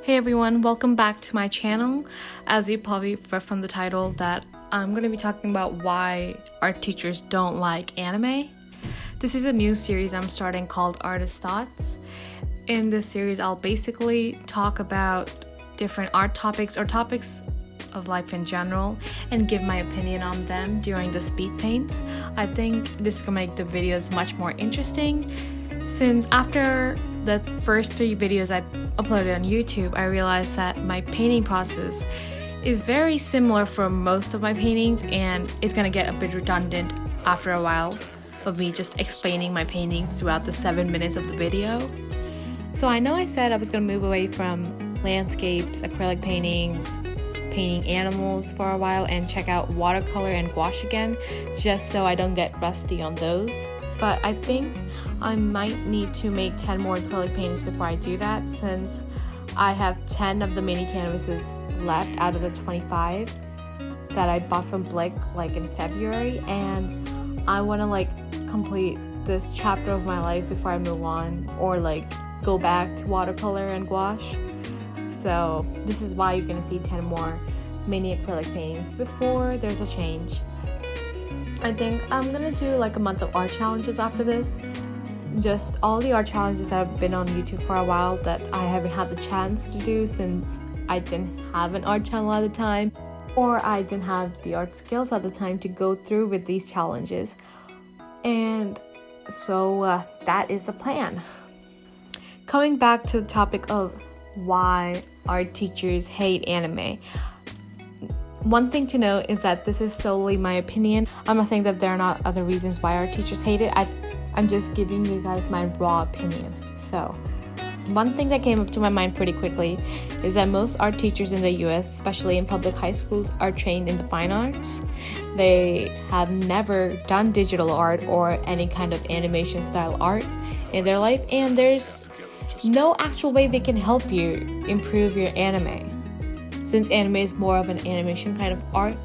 Hey everyone, welcome back to my channel. As you probably read from the title, that I'm going to be talking about why art teachers don't like anime. This is a new series I'm starting called Artist Thoughts. In this series, I'll basically talk about different art topics or topics of life in general and give my opinion on them during the speed paints. I think this is going to make the videos much more interesting, since after the first 3 videos I uploaded on YouTube, I realized that my painting process is very similar for most of my paintings, and it's gonna get a bit redundant after a while of me just explaining my paintings throughout the 7 minutes of the video. So I know I said I was gonna move away from landscapes, acrylic paintings, painting animals for a while, and check out watercolor and gouache again, just so I don't get rusty on those. But I think I might need to make 10 more acrylic paintings before I do that, since I have 10 of the mini canvases left out of the 25 that I bought from Blick in February, and I want to complete this chapter of my life before I move on or go back to watercolor and gouache. So this is why you're gonna see 10 more mini acrylic paintings before there's a change. I think I'm gonna do a month of art challenges after this. Just all the art challenges that have been on YouTube for a while that I haven't had the chance to do since I didn't have an art channel at the time, or I didn't have the art skills at the time to go through with these challenges. And so that is the plan. Coming back to the topic of why art teachers hate anime. One thing to note is that this is solely my opinion. I'm not saying that there are not other reasons why art teachers hate it. I'm just giving you guys my raw opinion. So, one thing that came up to my mind pretty quickly is that most art teachers in the US, especially in public high schools, are trained in the fine arts. They have never done digital art or any kind of animation style art in their life, and there's no actual way they can help you improve your anime, since anime is more of an animation kind of art.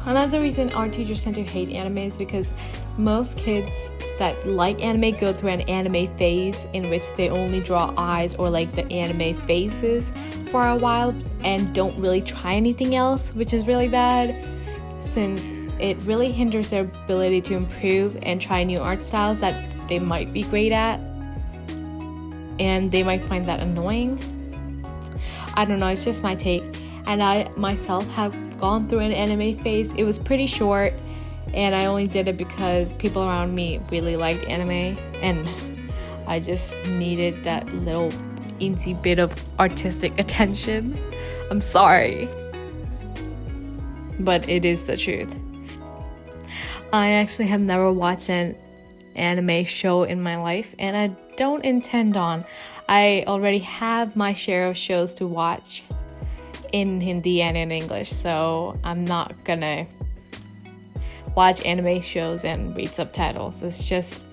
Another reason art teachers tend to hate anime is because most kids that like anime go through an anime phase in which they only draw eyes or the anime faces for a while and don't really try anything else, which is really bad, since it really hinders their ability to improve and try new art styles that they might be great at, and they might find that annoying. I don't know, it's just my take. And I myself have gone through an anime phase. It was pretty short, and I only did it because people around me really liked anime, and I just needed that little easy bit of artistic attention. I'm sorry, but it is the truth. I actually have never watched an anime show in my life, and I don't intend on. I already have my share of shows to watch in Hindi and in English, so I'm not gonna watch anime shows and read subtitles. It's just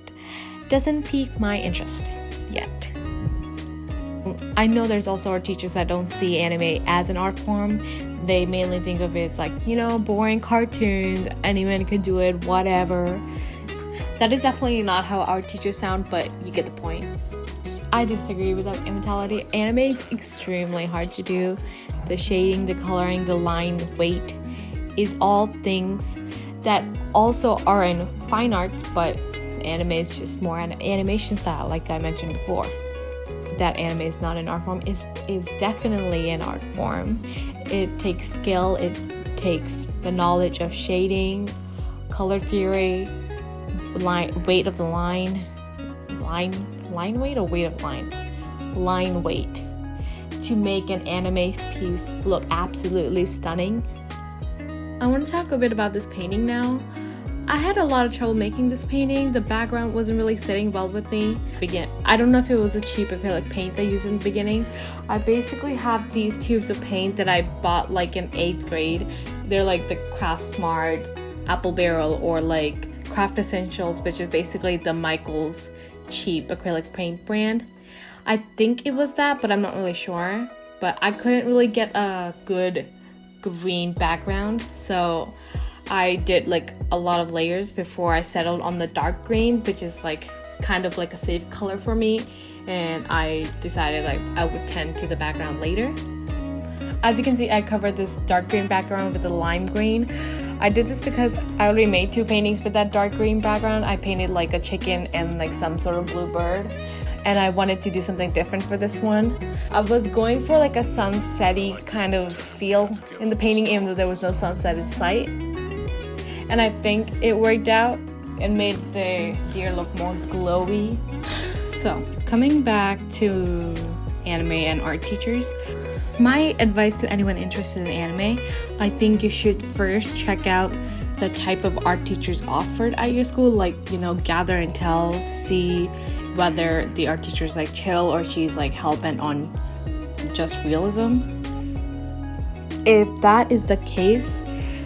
doesn't pique my interest yet. I know there's also art teachers that don't see anime as an art form. They mainly think of it as boring cartoons, anyone could do it, whatever. That is definitely not how art teachers sound, but you get the point. I disagree with that mentality. Anime is extremely hard to do. The shading, the coloring, the line weight is all things that also are in fine arts, but anime is just more an animation style, like I mentioned before. That anime is not an art form is definitely an art form. It takes skill, it takes the knowledge of shading, color theory, weight of the line weight or weight of line weight to make an anime piece look absolutely stunning. I want to talk a bit about this painting now. I had a lot of trouble making this painting. The background wasn't really sitting well with me. I don't know if it was the cheap acrylic paints I used in the beginning. I basically have these tubes of paint that I bought in 8th grade. They're the Craft Smart, Apple Barrel, or Craft Essentials, which is basically the Michaels cheap acrylic paint brand. I think it was that, but I'm not really sure. But I couldn't really get a good green background, so I did a lot of layers before I settled on the dark green, which is kind of a safe color for me. and I decided like I would tend to the background later. As you can see, I covered this dark green background with the lime green. I did this because I already made 2 paintings with that dark green background. I painted like a chicken and like some sort of blue bird, and I wanted to do something different for this one. I was going for like a sunset-y kind of feel in the painting, even though there was no sunset in sight. And I think it worked out and made the deer look more glowy. So, coming back to anime and art teachers, my advice to anyone interested in anime, I think you should first check out the type of art teachers offered at your school, like, gather intel, see whether the art teacher is like chill or she's like hell-bent on just realism. If that is the case,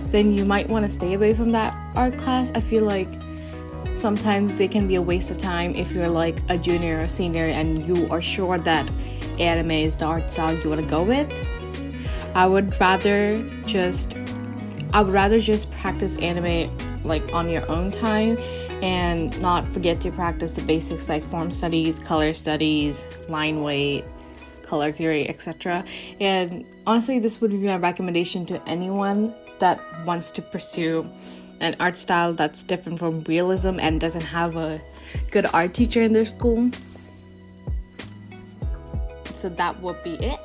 then you might want to stay away from that art class. I feel like sometimes they can be a waste of time if you're like a junior or senior and you are sure that anime is the art style you want to go with. I would rather just practice anime like on your own time and not forget to practice the basics like form studies, color studies, line weight, color theory, etc. And honestly, this would be my recommendation to anyone that wants to pursue an art style that's different from realism and doesn't have a good art teacher in their school. So that would be it.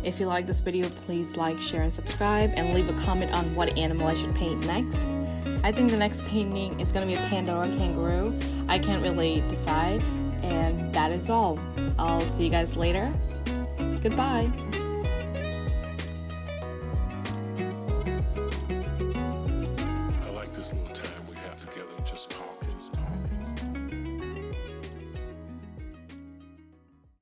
If you like this video, please like, share, and subscribe, and leave a comment on what animal I should paint next. I think the next painting is going to be a panda or a kangaroo. I can't really decide. And that is all. I'll see you guys later. Goodbye.